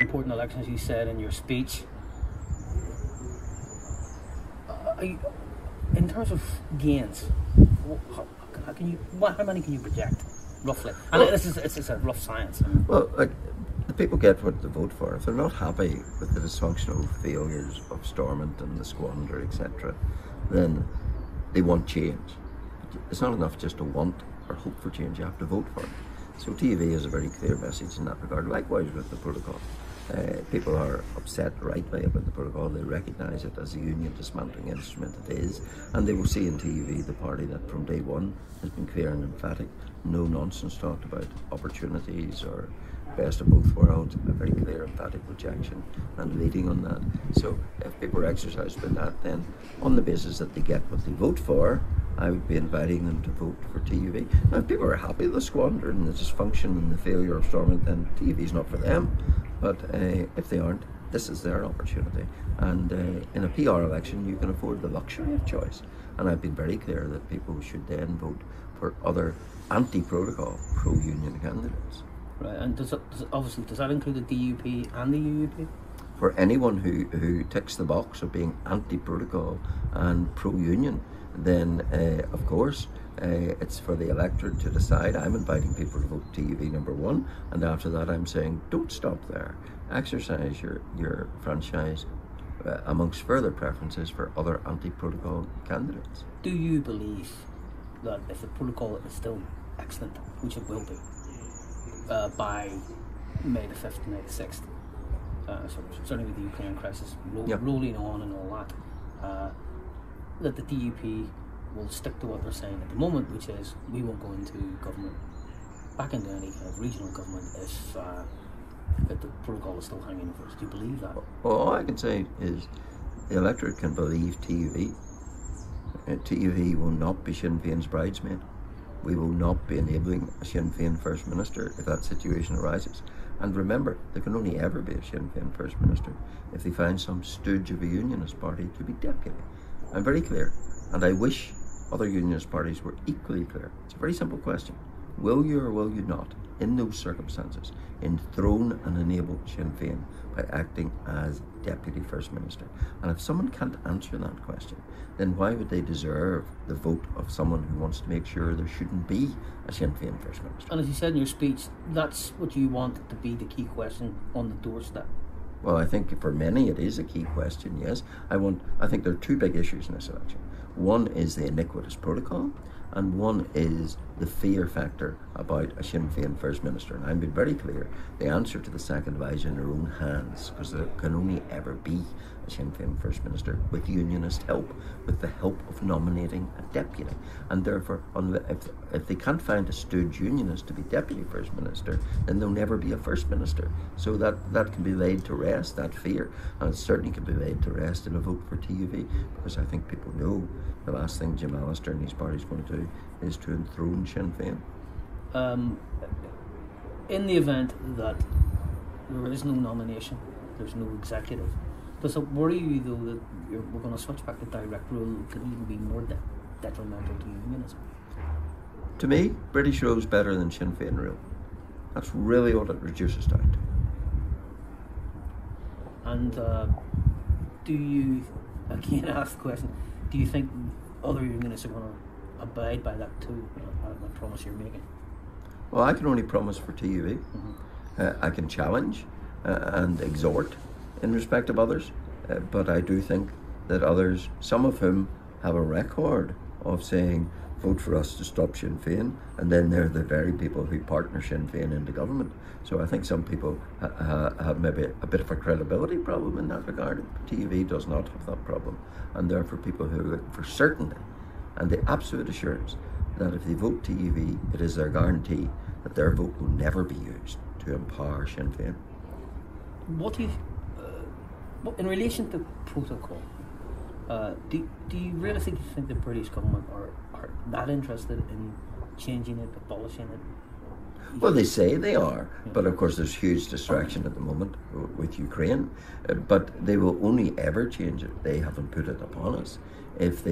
important election, as you said in your speech. In terms of gains, how many can you project, roughly? And well, it's a rough science. Well, like, the people get what they vote for. If they're not happy with the dysfunctional failures of Stormont and the squander, etc., then they want change. It's not enough just to want or hope for change. You have to vote for it. So TUV has a very clear message in that regard. Likewise with the protocol. People are upset rightly about the protocol. They recognise it as a union dismantling instrument it is, and they will see in TUV the party that from day one has been clear and emphatic. No nonsense talked about opportunities or best of both worlds. A very clear emphatic rejection and leading on that. So if people are exercised by that, then on the basis that they get what they vote for, I would be inviting them to vote for TUV. Now, if people are happy with the squander and the dysfunction and the failure of Stormont, then TUV is not for them. But if they aren't, this is their opportunity. And in a PR election, you can afford the luxury of choice. And I've been very clear that people should then vote for other anti-protocol, pro-union candidates. Right, and does that include the DUP and the UUP? For anyone who ticks the box of being anti-protocol and pro-union, then of course it's for the electorate to decide. I'm inviting people to vote TUV number one, and after that I'm saying don't stop there. Exercise your franchise amongst further preferences for other anti-protocol candidates. Do you believe that if the protocol is still excellent, which it will be, by May the 5th, May the 6th, certainly with the Ukraine crisis rolling on and all that, that the DUP will stick to what they're saying at the moment, which is we won't go into government, back into any kind of regional government if the protocol is still hanging for us. Do you believe that? Well, all I can say is the electorate can believe TUV. TUV will not be Sinn Féin's bridesmaid. We will not be enabling a Sinn Féin First Minister if that situation arises. And remember, there can only ever be a Sinn Féin First Minister if they find some stooge of a unionist party to be deputy. I'm very clear, and I wish other unionist parties were equally clear. It's a very simple question. Will you or will you not, in those circumstances, enthrone and enable Sinn Féin by acting as Deputy First Minister? And if someone can't answer that question, then why would they deserve the vote of someone who wants to make sure there shouldn't be a Sinn Féin First Minister? And as you said in your speech, that's what you want to be the key question on the doorstep. Well, I think for many it is a key question, yes. I think there are two big issues in this election. One is the iniquitous protocol, and one is the fear factor about a Sinn Féin First Minister. And I've been very clear, the answer to the second lies in their own hands, because there can only ever be a Sinn Féin First Minister with unionist help, with the help of nominating a deputy. And therefore, if they can't find a stooge unionist to be Deputy First Minister, then there'll never be a First Minister. So that can be laid to rest, that fear, and it certainly can be laid to rest in a vote for TUV, because I think people know the last thing Jim Allister and his party is going to do is to enthrone Sinn Féin. In the event that there is no nomination, there's no executive, does it worry you though that we're going to switch back to direct rule? Could even be more detrimental to unionism? To me, British rule is better than Sinn Féin rule. That's really what it reduces down to. And do you, again ask the question, do you think other unionists are going to abide by that too, that promise you're making? Well, I can only promise for TUV. I can challenge and exhort in respect of others, but I do think that others, some of whom have a record of saying vote for us to stop Sinn Féin, and then they're the very people who partner Sinn Féin into government. So I think some people have maybe a bit of a credibility problem in that regard. TUV does not have that problem, and therefore people who are looking for certainty and the absolute assurance that if they vote TUV, it is their guarantee that their vote will never be used to empower Sinn Féin. What do you, in relation to protocol, do you realistically think the British government are that interested in changing it, abolishing it? Well, they say they are, but of course there's huge distraction at the moment with Ukraine. But they will only ever change it. They haven't put it upon us. If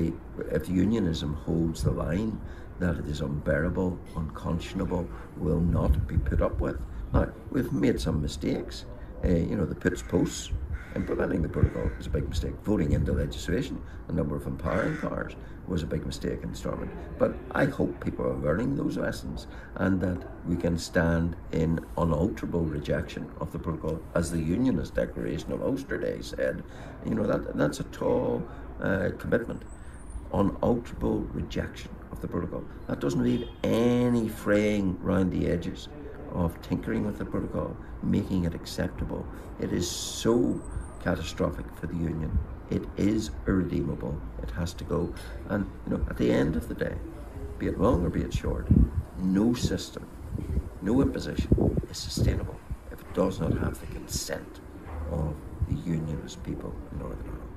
unionism holds the line that it is unbearable, unconscionable, will not be put up with. Now, we've made some mistakes. The puts posts. Implementing the protocol was a big mistake. Voting into legislation, a number of empowering powers, was a big mistake in Stormont. But I hope people are learning those lessons and that we can stand in unalterable rejection of the protocol. As the Unionist Declaration of Ulster Day said, that's a tall commitment. Unalterable rejection of the protocol. That doesn't leave any fraying round the edges of tinkering with the protocol, making it acceptable. It is so catastrophic for the Union. It is irredeemable. It has to go. And at the end of the day, be it long or be it short, no system, no imposition is sustainable if it does not have the consent of the Unionist people in Northern Ireland.